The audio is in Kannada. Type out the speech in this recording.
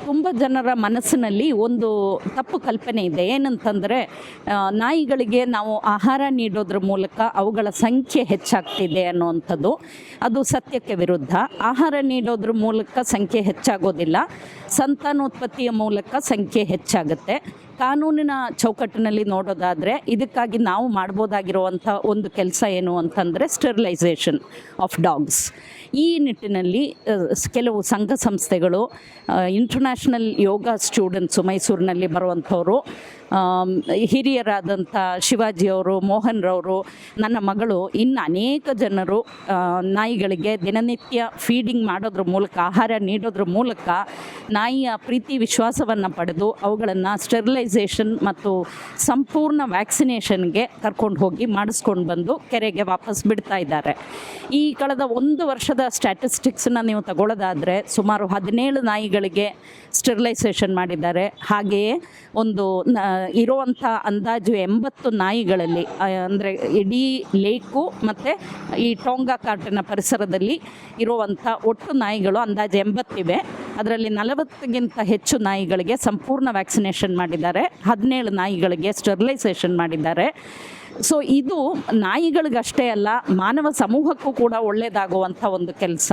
ತುಂಬ ಜನರ ಮನಸ್ಸಿನಲ್ಲಿ ಒಂದು ತಪ್ಪು ಕಲ್ಪನೆ ಇದೆ. ಏನಂತಂದರೆ ನಾಯಿಗಳಿಗೆ ನಾವು ಆಹಾರ ನೀಡೋದ್ರ ಮೂಲಕ ಅವುಗಳ ಸಂಖ್ಯೆ ಹೆಚ್ಚಾಗ್ತಿದೆ ಅನ್ನುವಂಥದ್ದು. ಅದು ಸತ್ಯಕ್ಕೆ ವಿರುದ್ಧ. ಆಹಾರ ನೀಡೋದ್ರ ಮೂಲಕ ಸಂಖ್ಯೆ ಹೆಚ್ಚಾಗೋದಿಲ್ಲ, ಸಂತಾನೋತ್ಪತ್ತಿಯ ಮೂಲಕ ಸಂಖ್ಯೆ ಹೆಚ್ಚಾಗುತ್ತೆ. ಕಾನೂನಿನ ಚೌಕಟ್ಟಿನಲ್ಲಿ ನೋಡೋದಾದರೆ ಇದಕ್ಕಾಗಿ ನಾವು ಮಾಡ್ಬೋದಾಗಿರುವಂಥ ಒಂದು ಕೆಲಸ ಏನು ಅಂತಂದರೆ ಸ್ಟೆರಿಲೈಸೇಷನ್ ಆಫ್ ಡಾಗ್ಸ್. ಈ ನಿಟ್ಟಿನಲ್ಲಿ ಕೆಲವು ಸಂಘ ಸಂಸ್ಥೆಗಳು, ಇಂಟರ್ನ್ಯಾಷನಲ್ ಯೋಗ ಸ್ಟೂಡೆಂಟ್ಸು ಮೈಸೂರಿನಲ್ಲಿ ಬರುವಂಥವರು, ಹಿರಿಯರಾದಂಥ ಶಿವಾಜಿಯವರು, ಮೋಹನ್ ರವರು, ನನ್ನ ಮಗಳು, ಇನ್ನು ಅನೇಕ ಜನರು ನಾಯಿಗಳಿಗೆ ದಿನನಿತ್ಯ ಫೀಡಿಂಗ್ ಮಾಡೋದ್ರ ಮೂಲಕ, ಆಹಾರ ನೀಡೋದ್ರ ಮೂಲಕ ನಾಯಿಯ ಪ್ರೀತಿ ವಿಶ್ವಾಸವನ್ನು ಪಡೆದು ಅವುಗಳನ್ನು ಸ್ಟೆರಿಲೈಸೇಷನ್ ಮತ್ತು ಸಂಪೂರ್ಣ ವ್ಯಾಕ್ಸಿನೇಷನ್ಗೆ ಕರ್ಕೊಂಡು ಹೋಗಿ ಮಾಡಿಸ್ಕೊಂಡು ಬಂದು ಕೆರೆಗೆ ವಾಪಸ್ ಬಿಡ್ತಾ ಇದ್ದಾರೆ. ಈ ಕಳೆದ 1 ವರ್ಷದ ಸ್ಟ್ಯಾಟಿಸ್ಟಿಕ್ಸನ್ನು ನೀವು ತಗೊಳ್ಳೋದಾದರೆ ಸುಮಾರು 17 ನಾಯಿಗಳಿಗೆ ಸ್ಟೆರಿಲೈಸೇಷನ್ ಮಾಡಿದ್ದಾರೆ. ಹಾಗೆಯೇ ಒಂದು ಇರುವಂಥ ಅಂದಾಜು 80 ನಾಯಿಗಳಲ್ಲಿ, ಅಂದರೆ ಇಡೀ ಲೇಕು ಮತ್ತು ಈ ಟೋಂಗಾ ಕಾಟಿನ ಪರಿಸರದಲ್ಲಿ ಇರುವಂಥ ಒಟ್ಟು ನಾಯಿಗಳು ಅಂದಾಜು 80 ಇವೆ. ಅದರಲ್ಲಿ 40ಗಿಂತ ಹೆಚ್ಚು ನಾಯಿಗಳಿಗೆ ಸಂಪೂರ್ಣ ವ್ಯಾಕ್ಸಿನೇಷನ್ ಮಾಡಿದ್ದಾರೆ, 17 ನಾಯಿಗಳಿಗೆ ಸ್ಟೆರಿಲೈಸೇಷನ್ ಮಾಡಿದ್ದಾರೆ. ಸೊ ಇದು ನಾಯಿಗಳಿಗಷ್ಟೇ ಅಲ್ಲ, ಮಾನವ ಸಮೂಹಕ್ಕೂ ಕೂಡ ಒಳ್ಳೆಯದಾಗುವಂಥ ಒಂದು ಕೆಲಸ.